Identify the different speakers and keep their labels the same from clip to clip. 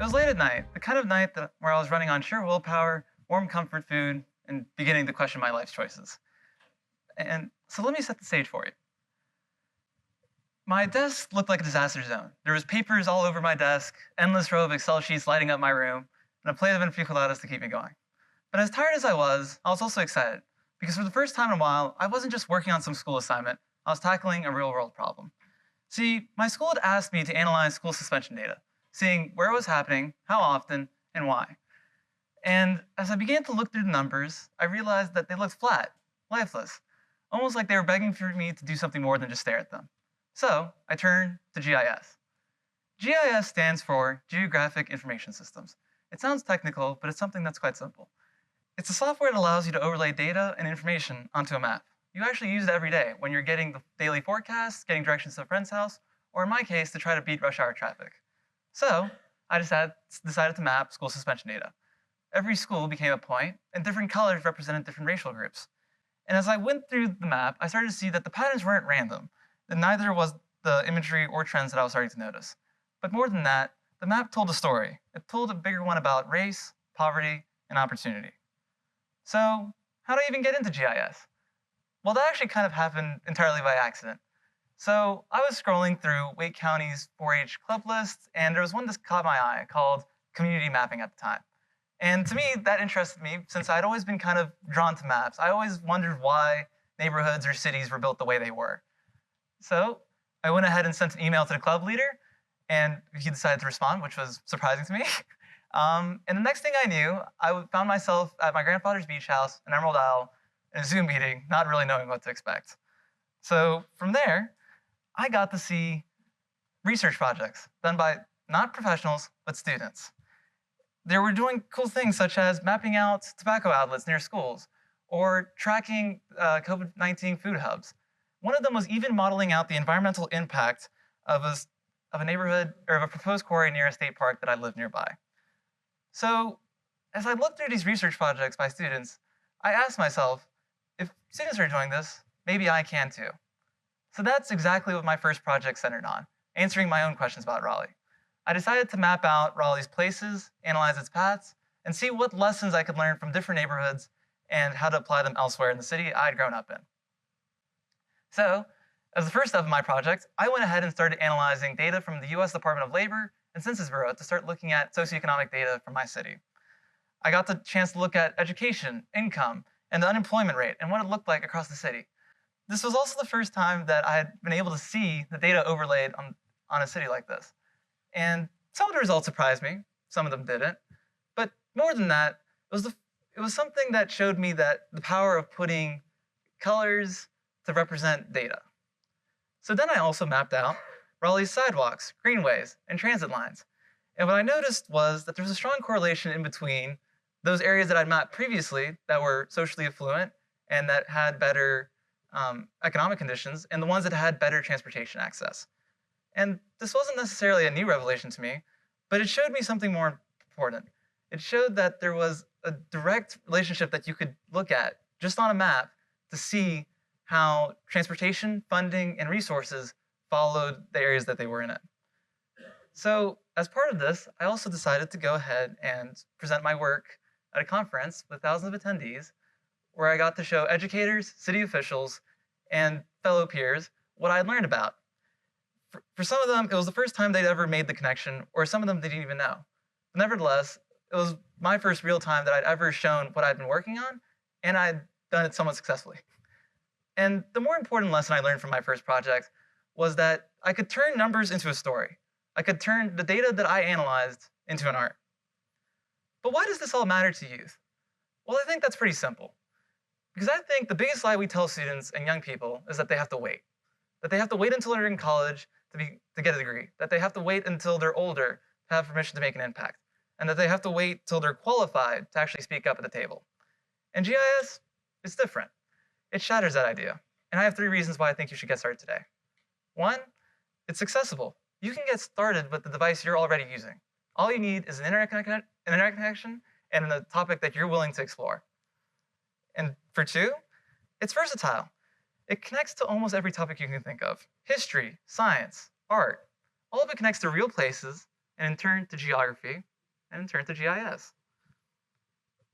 Speaker 1: It was late at night, the kind of night where I was running on sheer willpower, warm comfort food, and beginning to question my life's choices. And so let me set the stage for you. My desk looked like a disaster zone. There was papers all over my desk, endless row of Excel sheets lighting up my room, and a plate of enchiladas to keep me going. But as tired as I was also excited, because for the first time in a while, I wasn't just working on some school assignment, I was tackling a real-world problem. See, my school had asked me to analyze school suspension data, seeing where it was happening, how often, and why. And as I began to look through the numbers, I realized that they looked flat, lifeless, almost like they were begging for me to do something more than just stare at them. So I turned to GIS. GIS stands for Geographic Information Systems. It sounds technical, but it's something that's quite simple. It's a software that allows you to overlay data and information onto a map. You actually use it every day when you're getting the daily forecasts, getting directions to a friend's house, or in my case, to try to beat rush hour traffic. So I decided to map school suspension data. Every school became a point, and different colors represented different racial groups. And as I went through the map, I started to see that the patterns weren't random, and neither was the imagery or trends that I was starting to notice. But more than that, the map told a story. It told a bigger one about race, poverty, and opportunity. So how did I even get into GIS? Well, that actually kind of happened entirely by accident. So I was scrolling through Wake County's 4-H club lists, and there was one that caught my eye called community mapping at the time. And to me, that interested me since I'd always been kind of drawn to maps. I always wondered why neighborhoods or cities were built the way they were. So I went ahead and sent an email to the club leader, and he decided to respond, which was surprising to me. And the next thing I knew, I found myself at my grandfather's beach house in Emerald Isle in a Zoom meeting, not really knowing what to expect. So from there, I got to see research projects done by not professionals, but students. They were doing cool things such as mapping out tobacco outlets near schools or tracking COVID-19 food hubs. One of them was even modeling out the environmental impact of a neighborhood or of a proposed quarry near a state park that I live nearby. So as I looked through these research projects by students, I asked myself, if students are doing this, maybe I can too. So that's exactly what my first project centered on, answering my own questions about Raleigh. I decided to map out Raleigh's places, analyze its paths, and see what lessons I could learn from different neighborhoods and how to apply them elsewhere in the city I'd grown up in. So, as the first step of my project, I went ahead and started analyzing data from the US Department of Labor and Census Bureau to start looking at socioeconomic data from my city. I got the chance to look at education, income, and the unemployment rate and what it looked like across the city. This was also the first time that I had been able to see the data overlaid on a city like this. And some of the results surprised me, some of them didn't. But more than that, it was something that showed me that the power of putting colors to represent data. So then I also mapped out Raleigh's sidewalks, greenways, and transit lines. And what I noticed was that there was a strong correlation in between those areas that I'd mapped previously that were socially affluent and that had better economic conditions, and the ones that had better transportation access. And this wasn't necessarily a new revelation to me, but it showed me something more important. It showed that there was a direct relationship that you could look at just on a map to see how transportation, funding, and resources followed the areas that they were in it. So as part of this, I also decided to go ahead and present my work at a conference with thousands of attendees where I got to show educators, city officials, and fellow peers what I had learned about. For some of them, it was the first time they'd ever made the connection, or some of them they didn't even know. But nevertheless, it was my first real time that I'd ever shown what I'd been working on, and I'd done it somewhat successfully. And the more important lesson I learned from my first project was that I could turn numbers into a story. I could turn the data that I analyzed into an art. But why does this all matter to youth? Well, I think that's pretty simple. Because I think the biggest lie we tell students and young people is that they have to wait. That they have to wait until they're in college to get a degree. That they have to wait until they're older to have permission to make an impact. And that they have to wait till they're qualified to actually speak up at the table. And GIS is different. It shatters that idea. And I have 3 reasons why I think you should get started today. 1, it's accessible. You can get started with the device you're already using. All you need is an internet connection and a topic that you're willing to explore. And for 2, it's versatile. It connects to almost every topic you can think of. History, science, art. All of it connects to real places, and in turn to geography, and in turn to GIS.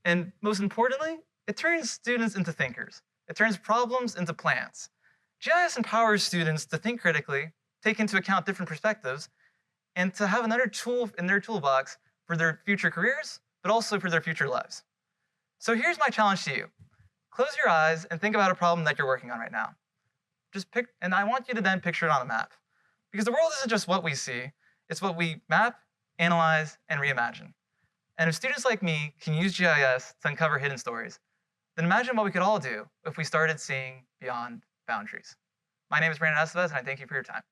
Speaker 1: And most importantly, it turns students into thinkers. It turns problems into plans. GIS empowers students to think critically, take into account different perspectives, and to have another tool in their toolbox for their future careers, but also for their future lives. So here's my challenge to you. Close your eyes and think about a problem that you're working on right now. And I want you to then picture it on a map. Because the world isn't just what we see, it's what we map, analyze, and reimagine. And if students like me can use GIS to uncover hidden stories, then imagine what we could all do if we started seeing beyond boundaries. My name is Brandon Estevez, and I thank you for your time.